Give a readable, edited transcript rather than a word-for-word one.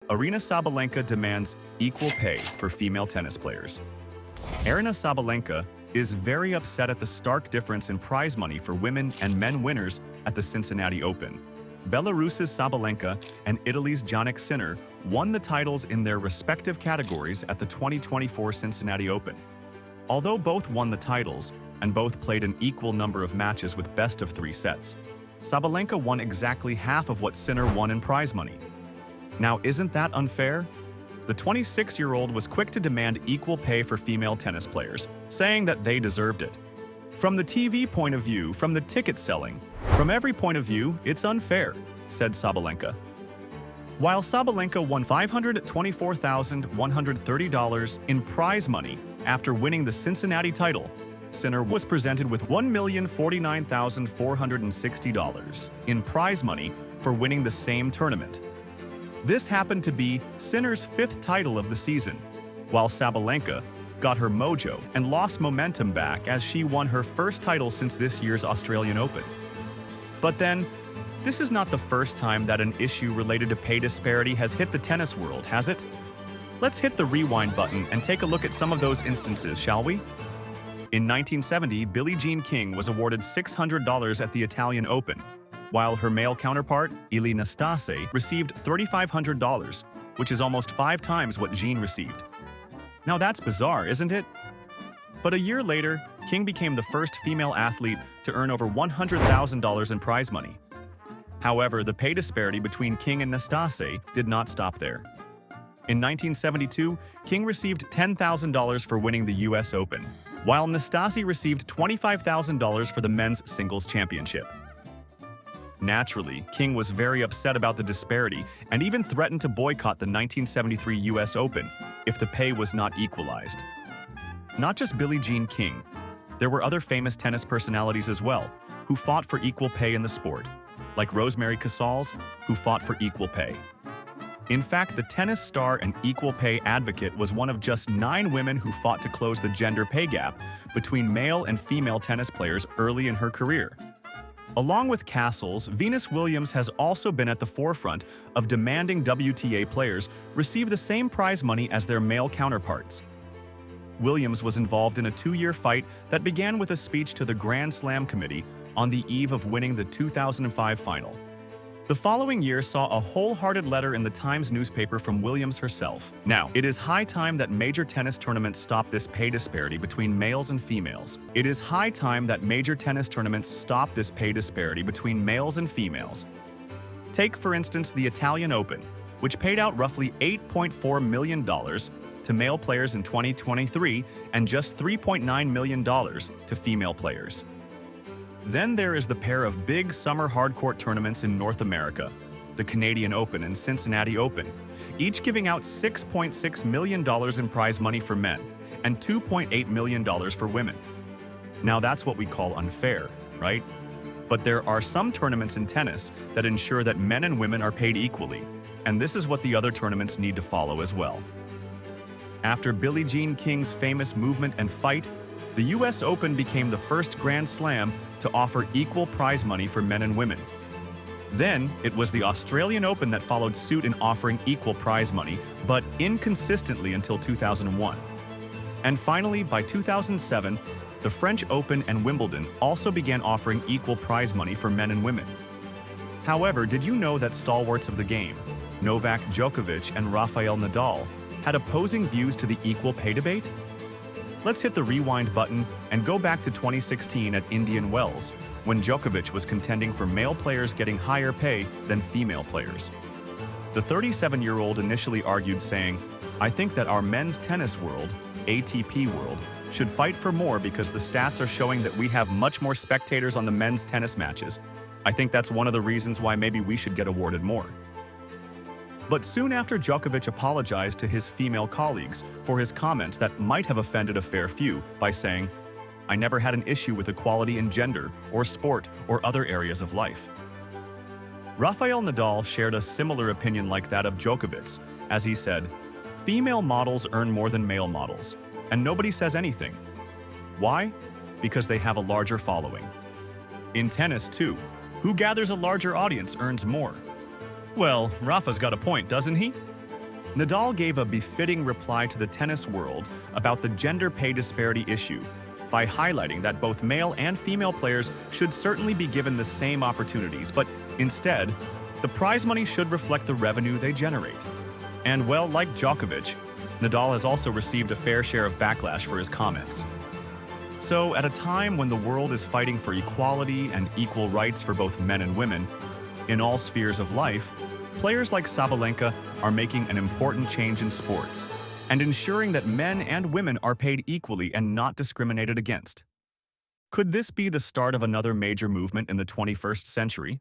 Aryna Sabalenka demands equal pay for female tennis players. Aryna Sabalenka is very upset at the stark difference in prize money for women and men winners at the Cincinnati Open. Belarus's Sabalenka and Italy's Jannik Sinner won the titles in their respective categories at the 2024 Cincinnati Open. Although both won the titles and both played an equal number of matches with best-of-3 sets, Sabalenka won exactly half of what Sinner won in prize money. Now, isn't that unfair? The 26-year-old was quick to demand equal pay for female tennis players, saying that they deserved it. From the TV point of view, from the ticket selling, from every point of view, it's unfair, said Sabalenka. While Sabalenka won $524,130 in prize money after winning the Cincinnati title, Sinner was presented with $1,049,460 in prize money for winning the same tournament. This happened to be Sinner's 5th title of the season, while Sabalenka got her mojo and lost momentum back as she won her first title since this year's Australian Open. But then, this is not the first time that an issue related to pay disparity has hit the tennis world, has it? Let's hit the rewind button and take a look at some of those instances, shall we? In 1970, Billie Jean King was awarded $600 at the Italian Open, while her male counterpart, Aryna Sabalenka, received $3,500, which is almost 5 times what Jean received. Now that's bizarre, isn't it? But a year later, King became the first female athlete to earn over $100,000 in prize money. However, the pay disparity between King and Sabalenka did not stop there. In 1972, King received $10,000 for winning the US Open, while Sabalenka received $25,000 for the men's singles championship. Naturally, King was very upset about the disparity and even threatened to boycott the 1973 US Open if the pay was not equalized. Not just Billie Jean King, there were other famous tennis personalities as well who fought for equal pay in the sport, like Rosemary Casals, who fought for equal pay. In fact, the tennis star and equal pay advocate was one of just 9 women who fought to close the gender pay gap between male and female tennis players early in her career. Along with Casals, Venus Williams has also been at the forefront of demanding WTA players receive the same prize money as their male counterparts. Williams was involved in a 2-year fight that began with a speech to the Grand Slam Committee on the eve of winning the 2005 final. The following year saw a wholehearted letter in the Times newspaper from Williams herself. Now, it is high time that major tennis tournaments stop this pay disparity between males and females. It is high time that major tennis tournaments stop this pay disparity between males and females. Take, for instance, the Italian Open, which paid out roughly $8.4 million to male players in 2023 and just $3.9 million to female players. Then there is the pair of big summer hardcourt tournaments in North America, the Canadian Open and Cincinnati Open, each giving out $6.6 million in prize money for men and $2.8 million for women. Now that's what we call unfair, right? But there are some tournaments in tennis that ensure that men and women are paid equally, and this is what the other tournaments need to follow as well. After Billie Jean King's famous movement and fight, the US Open became the first Grand Slam to offer equal prize money for men and women. Then, it was the Australian Open that followed suit in offering equal prize money, but inconsistently until 2001. And finally, by 2007, the French Open and Wimbledon also began offering equal prize money for men and women. However, did you know that stalwarts of the game, Novak Djokovic and Rafael Nadal, had opposing views to the equal pay debate? Let's hit the rewind button and go back to 2016 at Indian Wells, when Djokovic was contending for male players getting higher pay than female players. The 37-year-old initially argued, saying, "I think that our men's tennis world, ATP world, should fight for more because the stats are showing that we have much more spectators on the men's tennis matches. I think that's one of the reasons why maybe we should get awarded more." But soon after, Djokovic apologized to his female colleagues for his comments that might have offended a fair few by saying, "I never had an issue with equality in gender or sport or other areas of life." Rafael Nadal shared a similar opinion like that of Djokovic, as he said, "Female models earn more than male models, and nobody says anything. Why? Because they have a larger following. In tennis, too, who gathers a larger audience earns more." Well, Rafa's got a point, doesn't he? Nadal gave a befitting reply to the tennis world about the gender pay disparity issue by highlighting that both male and female players should certainly be given the same opportunities, but instead, the prize money should reflect the revenue they generate. And well, like Djokovic, Nadal has also received a fair share of backlash for his comments. So, at a time when the world is fighting for equality and equal rights for both men and women, in all spheres of life, players like Sabalenka are making an important change in sports and ensuring that men and women are paid equally and not discriminated against. Could this be the start of another major movement in the 21st century?